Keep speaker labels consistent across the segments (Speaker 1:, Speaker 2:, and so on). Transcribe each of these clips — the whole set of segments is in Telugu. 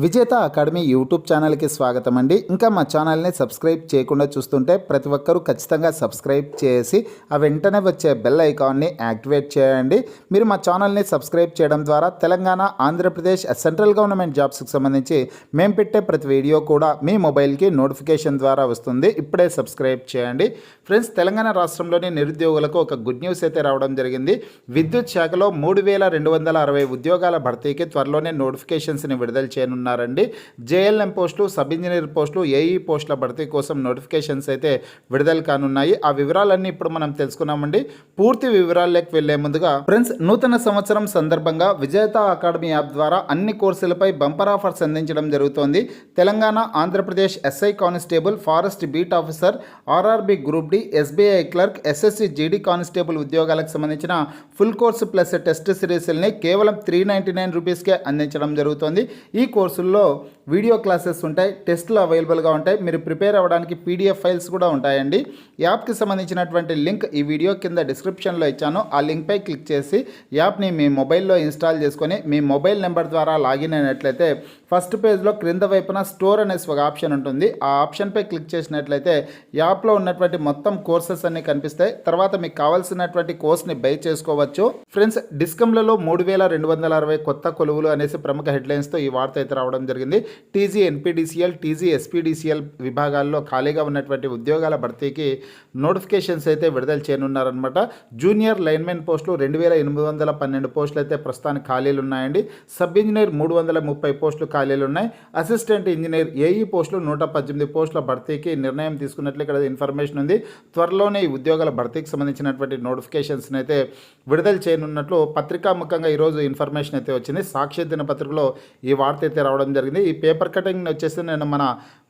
Speaker 1: విజేత అకాడమీ యూట్యూబ్ ఛానల్కి స్వాగతం అండి. ఇంకా మా ఛానల్ని సబ్స్క్రైబ్ చేయకుండా చూస్తుంటే ప్రతి ఒక్కరూ ఖచ్చితంగా సబ్స్క్రైబ్ చేసి ఆ వెంటనే వచ్చే బెల్ ఐకాన్ని యాక్టివేట్ చేయండి. మీరు మా ఛానల్ని సబ్స్క్రైబ్ చేయడం ద్వారా తెలంగాణ, ఆంధ్రప్రదేశ్ సెంట్రల్ గవర్నమెంట్ జాబ్స్కి సంబంధించి మేము పెట్టే ప్రతి వీడియో కూడా మీ మొబైల్కి నోటిఫికేషన్ ద్వారా వస్తుంది. ఇప్పుడే సబ్స్క్రైబ్ చేయండి. ఫ్రెండ్స్, తెలంగాణ రాష్ట్రంలోని నిరుద్యోగులకు ఒక గుడ్ న్యూస్ అయితే రావడం జరిగింది. విద్యుత్ శాఖలో 3260 ఉద్యోగాల భర్తీకి త్వరలోనే నోటిఫికేషన్స్ని విడుదల చేయనున్నారు. జేఎల్ఎం పోస్టులు, సబ్ ఇంజనీర్ పోస్టులు, ఏఈ పోస్టుల భర్తీ కోసం నోటిఫికేషన్స్ అయితే విడుదల కానున్నాయి. ఆ వివరాలన్నీ ఇప్పుడు మనం తెలుసుకున్నామండి. పూర్తి వివరాల్లోకి వెళ్లే ముందుగా ఫ్రెండ్స్, నూతన సంవత్సరం సందర్భంగా విజేత అకాడమీ యాప్ ద్వారా అన్ని కోర్సులపై బంపర్ ఆఫర్స్ అందించడం జరుగుతోంది. Telangana, Andhra Pradesh SI constable, forest beat officer, RRB group D, SBI clerk, SSC GD constable ఉద్యోగాలకు సంబంధించిన ఫుల్ కోర్సు ప్లస్ టెస్ట్ సిరీస్ని కేవలం 399 రూపీస్కే అందించడం జరుగుతోంది. ఈ కోర్సుల్లో వీడియో క్లాసెస్ ఉంటాయి, టెస్టులు అవైలబుల్గా ఉంటాయి. మీరు ప్రిపేర్ అవ్వడానికి పీడిఎఫ్ ఫైల్స్ కూడా ఉంటాయండి. యాప్కి సంబంధించినటువంటి లింక్ ఈ వీడియో కింద డిస్క్రిప్షన్లో ఇచ్చాను. ఆ లింక్పై క్లిక్ చేసి యాప్ని మీ మొబైల్లో ఇన్స్టాల్ చేసుకొని మీ మొబైల్ నెంబర్ ద్వారా లాగిన్ అయినట్లయితే ఫస్ట్ పేజ్లో క్రింద వైపున స్టోర్ అనేసి ఒక ఆప్షన్ ఉంటుంది. ఆ ఆప్షన్పై క్లిక్ చేసినట్లయితే యాప్లో ఉన్నటువంటి మొత్తం కోర్సెస్ అన్నీ కనిపిస్తాయి. తర్వాత మీకు కావాల్సినటువంటి కోర్స్ని బై చేసుకోవచ్చు. ఫ్రెండ్స్, డిస్కమ్లలో 3260 కొత్త కొలువులు అనేసి ప్రముఖ హెడ్లైన్స్తో ఈ వార్త అయితే రావడం జరిగింది. టీజీ ఎన్పీడీసీఎల్, టీజీ ఎస్పీడీసీఎల్ విభాగాల్లో ఖాళీగా ఉన్నటువంటి ఉద్యోగాల భర్తీకి నోటిఫికేషన్స్ అయితే విడుదల చేయనున్నారనమాట. జూనియర్ లైన్మెన్ పోస్టులు 2812 పోస్టులు అయితే ప్రస్తుతానికి ఖాళీలు ఉన్నాయండి. సబ్ ఇంజనీర్ 330 పోస్టులు ఖాళీలు ఉన్నాయి. అసిస్టెంట్ ఇంజనీర్ ఏఈ పోస్టులు 118 పోస్టుల భర్తీకి నిర్ణయం తీసుకున్నట్లు ఇక్కడ ఇన్ఫర్మేషన్ ఉంది. త్వరలోనే ఈ ఉద్యోగాల భర్తీకి సంబంధించినటువంటి నోటిఫికేషన్స్ని అయితే విడుదల చేయనున్నట్లు పత్రికాముఖంగా ఈరోజు ఇన్ఫర్మేషన్ అయితే వచ్చింది. సాక్షి దినపత్రికలో ఈ వార్త అయితే రావడం జరిగింది. ఈ పేపర్ కటింగ్ వచ్చేసి నేను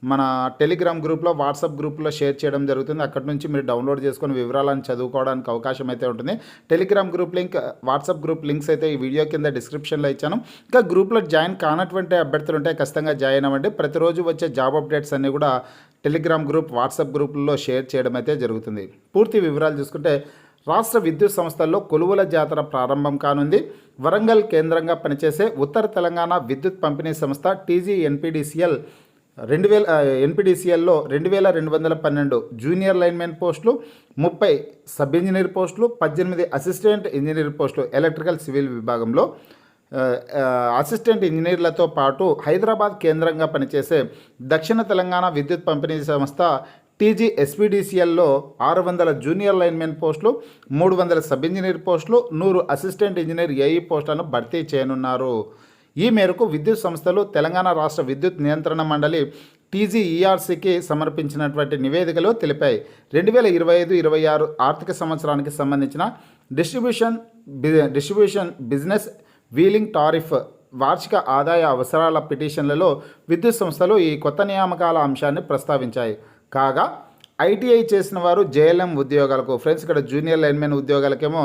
Speaker 1: మన టెలిగ్రామ్ గ్రూప్లో, వాట్సాప్ గ్రూప్లో షేర్ చేయడం జరుగుతుంది. అక్కడి నుంచి మీరు డౌన్లోడ్ చేసుకొని వివరాలను చదువుకోవడానికి అవకాశం అయితే ఉంటుంది. Telegram group link, WhatsApp group links అయితే ఈ వీడియో కింద డిస్క్రిప్షన్లో ఇచ్చాను. ఇంకా గ్రూప్లో జాయిన్ కానటువంటి అభ్యర్థులు ఉంటే ఖచ్చితంగా జాయిన్ అవ్వండి. ప్రతిరోజు వచ్చే జాబ్ అప్డేట్స్ అన్నీ కూడా టెలిగ్రామ్ గ్రూప్, వాట్సాప్ గ్రూపుల్లో షేర్ చేయడం అయితే జరుగుతుంది. పూర్తి వివరాలు చూసుకుంటే, రాష్ట్ర విద్యుత్ సంస్థల్లో కొలువుల జాతర ప్రారంభం కానుంది. వరంగల్ కేంద్రంగా పనిచేసే ఉత్తర తెలంగాణ విద్యుత్ పంపిణీ సంస్థ టీజీ ఎన్పీడీసీఎల్ ఎన్పీడీసీఎల్లో 2212 జూనియర్ లైన్మెన్ పోస్టులు, 30 సబ్ ఇంజనీర్ పోస్టులు, 18 అసిస్టెంట్ ఇంజనీర్ పోస్టులు ఎలక్ట్రికల్ సివిల్ విభాగంలో, అసిస్టెంట్ ఇంజనీర్లతో పాటు హైదరాబాద్ కేంద్రంగా పనిచేసే దక్షిణ తెలంగాణ విద్యుత్ పంపిణీ సంస్థ టీజీ ఎస్పీడీసీఎల్లో 600 జూనియర్ లైన్మెన్ పోస్టులు, 300 సబ్ ఇంజనీర్ పోస్టులు, 100 అసిస్టెంట్ ఇంజనీర్ ఏఈ పోస్టులను భర్తీ చేయనున్నారు. ఈ మేరకు విద్యుత్ సంస్థలు తెలంగాణ రాష్ట్ర విద్యుత్ నియంత్రణ మండలి టీజీఈఆర్సీకి సమర్పించినటువంటి నివేదికలో తెలిపాయి. 2025-26 ఆర్థిక సంవత్సరానికి సంబంధించిన డిస్ట్రిబ్యూషన్ బిజినెస్ వీలింగ్ టారిఫ్ వార్షిక ఆదాయ అవసరాల పిటిషన్లలో విద్యుత్ సంస్థలు ఈ కొత్త నియామకాల అంశాన్ని ప్రస్తావించాయి. కాగా ఐటీఐ చేసిన వారు జేఎల్ఎం ఉద్యోగాలకు, ఫ్రెండ్స్ ఇక్కడ జూనియర్ లైన్మెన్ ఉద్యోగాలకేమో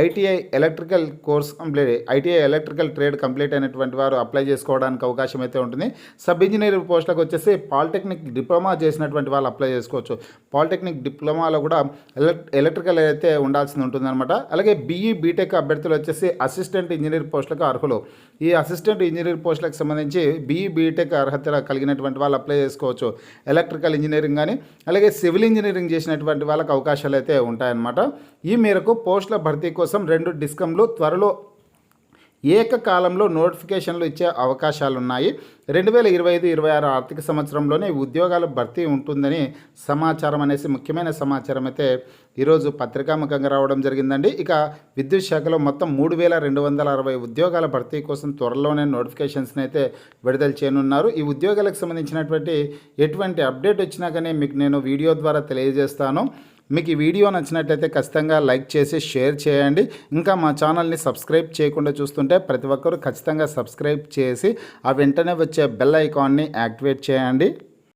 Speaker 1: ITI electrical course complete, ITI electrical trade complete అయినటువంటి వారు అప్లై చేసుకోవడానికి అవకాశం అయితే ఉంటుంది. సబ్ ఇంజనీర్ పోస్టులకు వచ్చేసి పాలిటెక్నిక్ డిప్లొమా చేసినటువంటి వాళ్ళు అప్లై చేసుకోవచ్చు. పాలిటెక్నిక్ డిప్లొమాలో కూడా ఎలక్ట్రికల్ అయితే ఉండాల్సి ఉంటుందన్నమాట. అలాగే బీఈ బీటెక్ అభ్యర్థులు వచ్చేసి అసిస్టెంట్ ఇంజనీర్ పోస్టులకు అర్హులు. ఈ అసిస్టెంట్ ఇంజనీర్ పోస్టులకు సంబంధించి బీఈ బీటెక్ అర్హత కలిగినటువంటి వాళ్ళు అప్లై చేసుకోవచ్చు. ఎలక్ట్రికల్ ఇంజనీరింగ్ కానీ అలాగే సివిల్ ఇంజనీరింగ్ చేసినటువంటి వాళ్ళకి అవకాశాలు అయితే ఉంటాయన్నమాట. ఈ మేరకు పోస్టుల భర్తీ కోసం 2 డిస్కంలు త్వరలో ఏకకాలంలో నోటిఫికేషన్లు ఇచ్చే అవకాశాలున్నాయి. 2025-26 ఆర్థిక సంవత్సరంలోనే ఉద్యోగాల భర్తీ ఉంటుందని సమాచారం అనేసి ముఖ్యమైన సమాచారం అయితే ఈరోజు పత్రికాముఖంగా రావడం జరిగిందండి. ఇక విద్యుత్ శాఖలో మొత్తం 3260 ఉద్యోగాల భర్తీ కోసం త్వరలోనే నోటిఫికేషన్స్ని అయితే విడుదల చేయనున్నారు. ఈ ఉద్యోగాలకు సంబంధించినటువంటి ఎటువంటి అప్డేట్ వచ్చినా కానీ మీకు నేను వీడియో ద్వారా తెలియజేస్తాను. మీకు ఈ వీడియో నచ్చినట్లయితే ఖచ్చితంగా లైక్ చేసి షేర్ చేయండి. ఇంకా మా ఛానల్ని సబ్స్క్రైబ్ చేయకుండా చూస్తుంటే ప్రతి ఒక్కరూ ఖచ్చితంగా సబ్స్క్రైబ్ చేసి ఆ వెంటనే వచ్చే బెల్ ఐకాన్ని యాక్టివేట్ చేయండి.